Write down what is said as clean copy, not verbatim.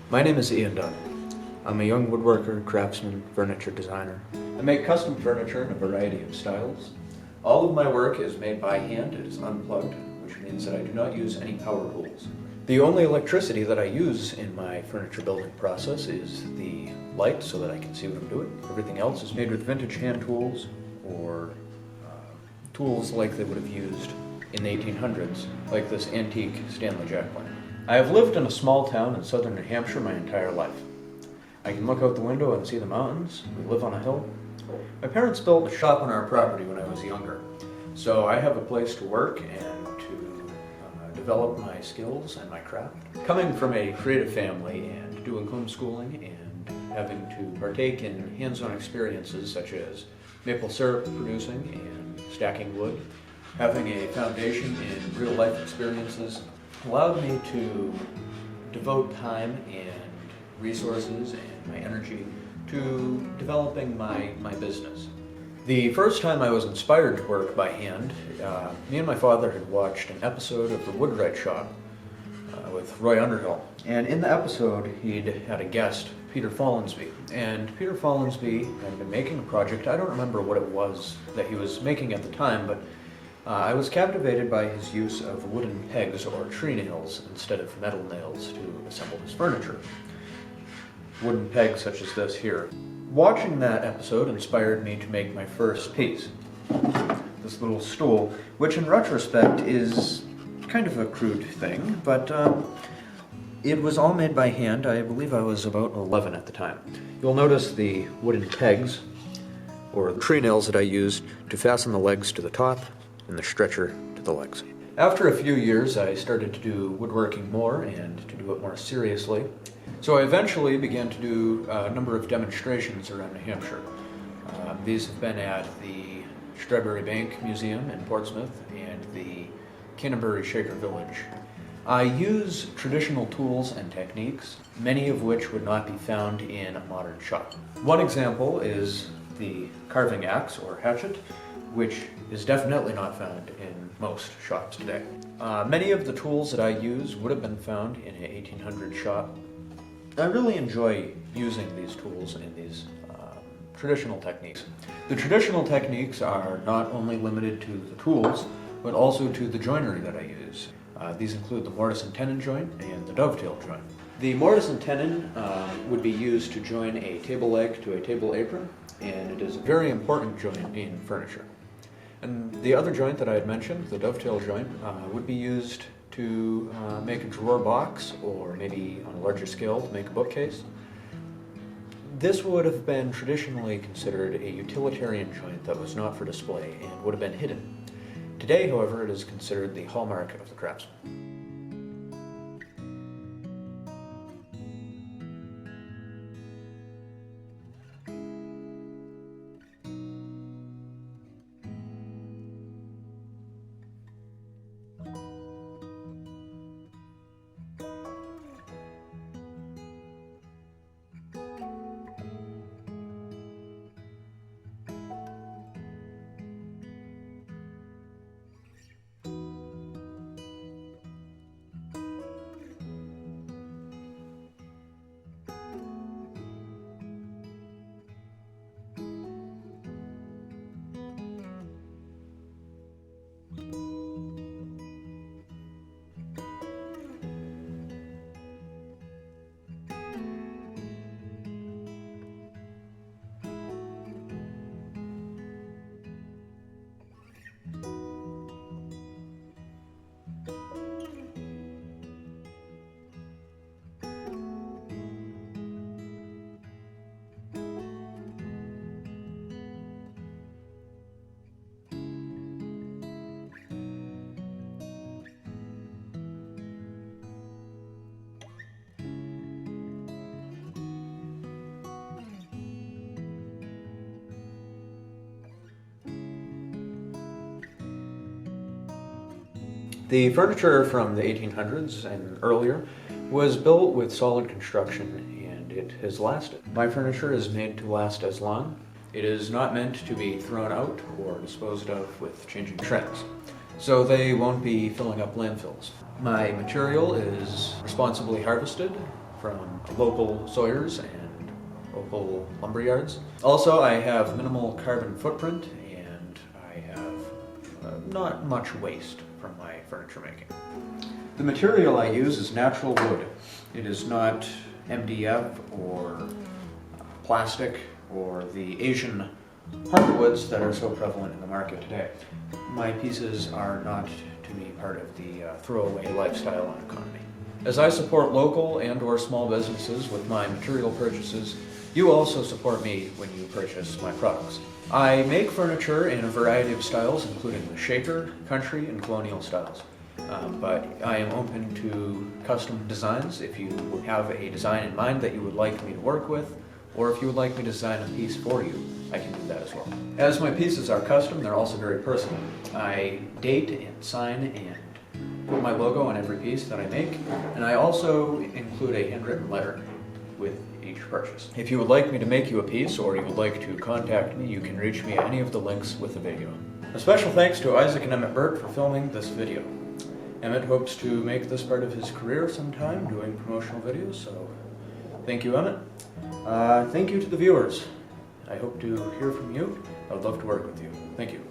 My name is Ian Dunn. I'm a young woodworker, craftsman, furniture designer. I make custom furniture in a variety of styles. All of my work is made by hand. It is unplugged, which means that I do not use any power tools. The only electricity that I use in my furniture building process is the light so that I can see what I'm doing. Everything else is made with vintage hand tools or tools like they would have used in the 1800s, like this antique Stanley jack-lamp. I have lived in a small town in southern New Hampshire my entire life. I can look out the window and see the mountains. We live on a hill. My parents built a shop on our property when I was younger, so I have a place to work and to develop my skills and my craft. Coming from a creative family and doing homeschooling and having to partake in hands-on experiences such as maple syrup producing and stacking wood, having a foundation in real-life experiences allowed me to devote time and resources and my energy to developing my business. The first time I was inspired to work by hand, me and my father had watched an episode of The Woodwright Shop with Roy Underhill. And in the episode, he'd had a guest, Peter Follansbee. And Peter Follansbee had been making a project. I don't remember what it was that he was making at the time, but I was captivated by his use of wooden pegs or tree nails instead of metal nails to assemble his furniture. Wooden pegs such as this here. Watching that episode inspired me to make my first piece. This little stool, which in retrospect is kind of a crude thing, but it was all made by hand. I believe I was about 11 at the time. You'll notice the wooden pegs, or the tree nails that I used to fasten the legs to the top and the stretcher to the legs. After a few years, I started to do woodworking more and to do it more seriously. So I eventually began to do a number of demonstrations around New Hampshire. These have been at the Strawberry Bank Museum in Portsmouth and the Canterbury Shaker Village. I use traditional tools and techniques, many of which would not be found in a modern shop. One example is the carving axe or hatchet, which is definitely not found in most shops today. Many of the tools that I use would have been found in an 1800 shop. I really enjoy using these tools and these traditional techniques. The traditional techniques are not only limited to the tools, but also to the joinery that I use. These include the mortise and tenon joint and the dovetail joint. The mortise and tenon would be used to join a table leg to a table apron, and it is a very important joint in furniture. And the other joint that I had mentioned, the dovetail joint, would be used to make a drawer box, or maybe on a larger scale to make a bookcase. This would have been traditionally considered a utilitarian joint that was not for display and would have been hidden. Today, however, it is considered the hallmark of the craftsman. The furniture from the 1800s and earlier was built with solid construction, and it has lasted. My furniture is made to last as long. It is not meant to be thrown out or disposed of with changing trends, so they won't be filling up landfills. My material is responsibly harvested from local sawyers and local lumber yards. Also, I have minimal carbon footprint, and I have not much waste from my furniture making. The material I use is natural wood. It is not MDF or plastic or the Asian hardwoods that are so prevalent in the market today. My pieces are not to be part of the throwaway lifestyle and economy. As I support local and or small businesses with my material purchases, you also support me when you purchase my products. I make furniture in a variety of styles, including the shaker, country, and colonial styles. But I am open to custom designs if you have a design in mind that you would like me to work with, or if you would like me to design a piece for you, I can do that as well. As my pieces are custom, they're also very personal. I date and sign and put my logo on every piece that I make, and I also include a handwritten letter with each purchase. If you would like me to make you a piece, or you would like to contact me, you can reach me at any of the links with the video. A special thanks to Isaac and Emmett Burt for filming this video. Emmett hopes to make this part of his career sometime, doing promotional videos, so thank you, Emmett. Thank you to the viewers. I hope to hear from you. I would love to work with you. Thank you.